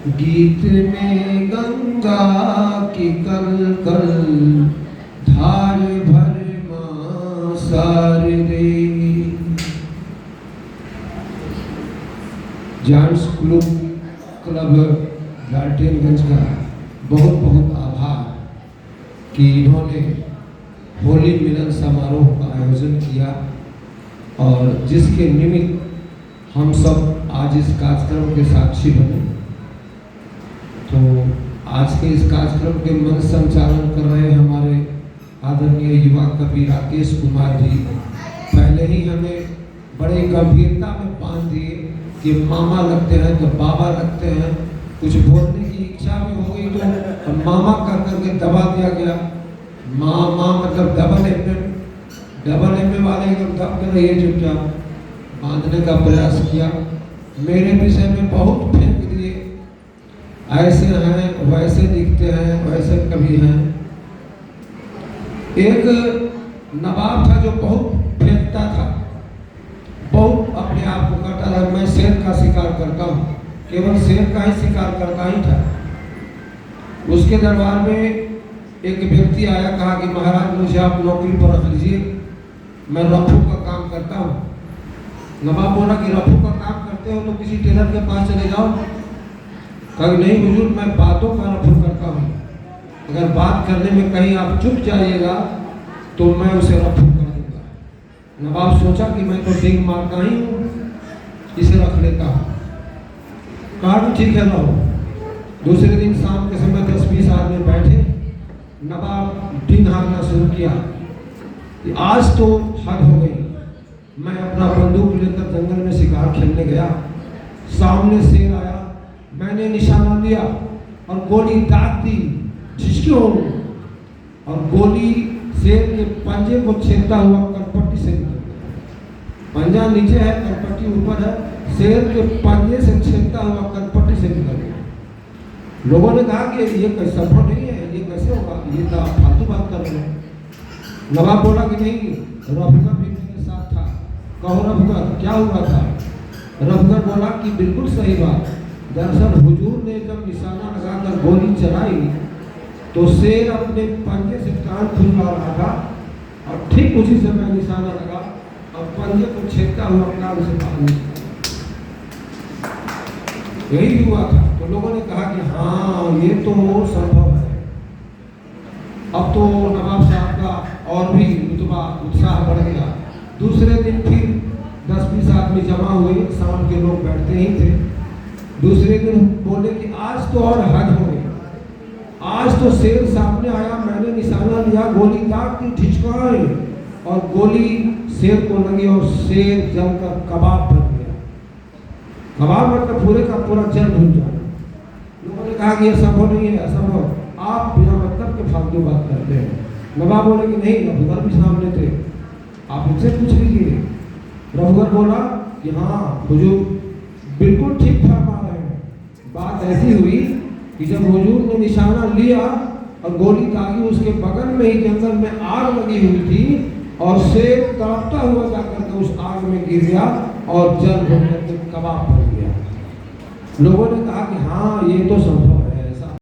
गीत में गंगा की कल कल धार भर मां शारदे। जांस क्लब लालटेनगंज का बहुत बहुत आभार कि इन्होंने होली मिलन समारोह का आयोजन किया और जिसके निमित्त हम सब आज इस कार्यक्रम के साक्षी बने। तो आज के इस कार्यक्रम के मंच संचालन कर रहे हमारे आदरणीय युवा कवि राकेश कुमार जी पहले ही हमें बड़े गंभीरता में बांध दिए कि मामा लगते हैं तो बाबा लगते हैं। कुछ बोलने की इच्छा भी हो गई तो मामा कर करके दबा दिया गया। मामा मतलब डबल एम वाले एकदम दब कर रहिए, चुपचाप बांधने का प्रयास किया। मेरे विषय में बहुत फेंक दिए, ऐसे हैं वैसे दिखते हैं वैसे कभी हैं। एक नवाब था जो बहुत फेंकता था, बहुत अपने आप को कहता था मैं शेर का शिकार करता हूँ, केवल शेर का ही शिकार करता ही था। उसके दरबार में एक व्यक्ति आया, कहा कि महाराज मुझे आप नौकरी पर रख लीजिए, मैं रफू का काम करता हूँ। नवाब बोला कि रफू का काम करते हो तो किसी टेलर के पास चले जाओ। कहा नहीं हुजूर, मैं बातों का रफू करता हूँ, अगर बात करने में कहीं आप चुप जाइएगा तो मैं उसे रफू कर दूंगा। नवाब सोचा कि मैं तो डिंग मारता ही हूँ, इसे रख लेता हूँ। कहा कि ठीक है रहो। दूसरे दिन शाम के समय 10-20 आदमी बैठे, नवाब डिंग हारना शुरू किया कि आज तो हद हो गई। मैं अपना बंदूक लेकर जंगल में शिकार खेलने गया, सामने शेर आया, मैंने निशाना लिया और गोली दाग दी, झिझक्यों, और गोली शेर के पंजे को छेदता हुआ करपट्टी से निकल गया। पंजा नीचे है, करपट्टी ऊपर है, शेर के पंजे से छेदता हुआ करपट्टी से निकल गया। लोगों ने कहा कि ये कैसा संभव नहीं है, ये कैसे होगा, ये तो आप फालतू बात कर रहे हैं। नवाब बोला कि नहीं, रफूकर भी मेरे साथ था। कहो रफूकर क्या हुआ था? रफूकर बोला कि बिल्कुल सही बात, दरअसल हुजूर ने जब निशाना लगाकर गोली चलाई तो शेर अपने पंजे से कान खुलवा रहा था और ठीक उसी समय निशाना लगा और पंजे को छेदता हुआ कान से बाहर निकला। यही हुआ था। तो लोगों ने कहा कि हाँ ये तो संभव है। अब तो नवाब साहब का और भी रुतबा उत्साह बढ़ गया। दूसरे दिन फिर 10-20 आदमी जमा हुए, शाम के लोग बैठते ही थे। दूसरे दिन बोले कि आज तो और हद हो गई, आज तो शेर सामने आया, मैंने निशाना लिया, गोली दाग दी, ठिचकाए और गोली शेर को लगी और शेर जलकर कबाब बन गया। कबाब मतलब पूरे का पूरा जल भून जाना। लोगों ने कहा कि यह संभव नहीं है, असंभव, आप बिना मतलब के फालतू बात करते हैं। नवाब बोले कि नहीं, रफूकर भी सामने थे, आप इनसे पूछ लीजिए। रफूकर बोला कि हाँ हुजूर बिल्कुल ठीक फरमा रहे हैं। बात ऐसी हुई कि जब हुजूर ने निशाना लिया और गोली दागी, उसके बगल में ही जंगल में आग लगी हुई थी और शेर तड़पता हुआ जाकर के उस आग में गिर गया और जल भून करके कबाब बन गया। लोगों ने कहा कि हाँ ये तो संभव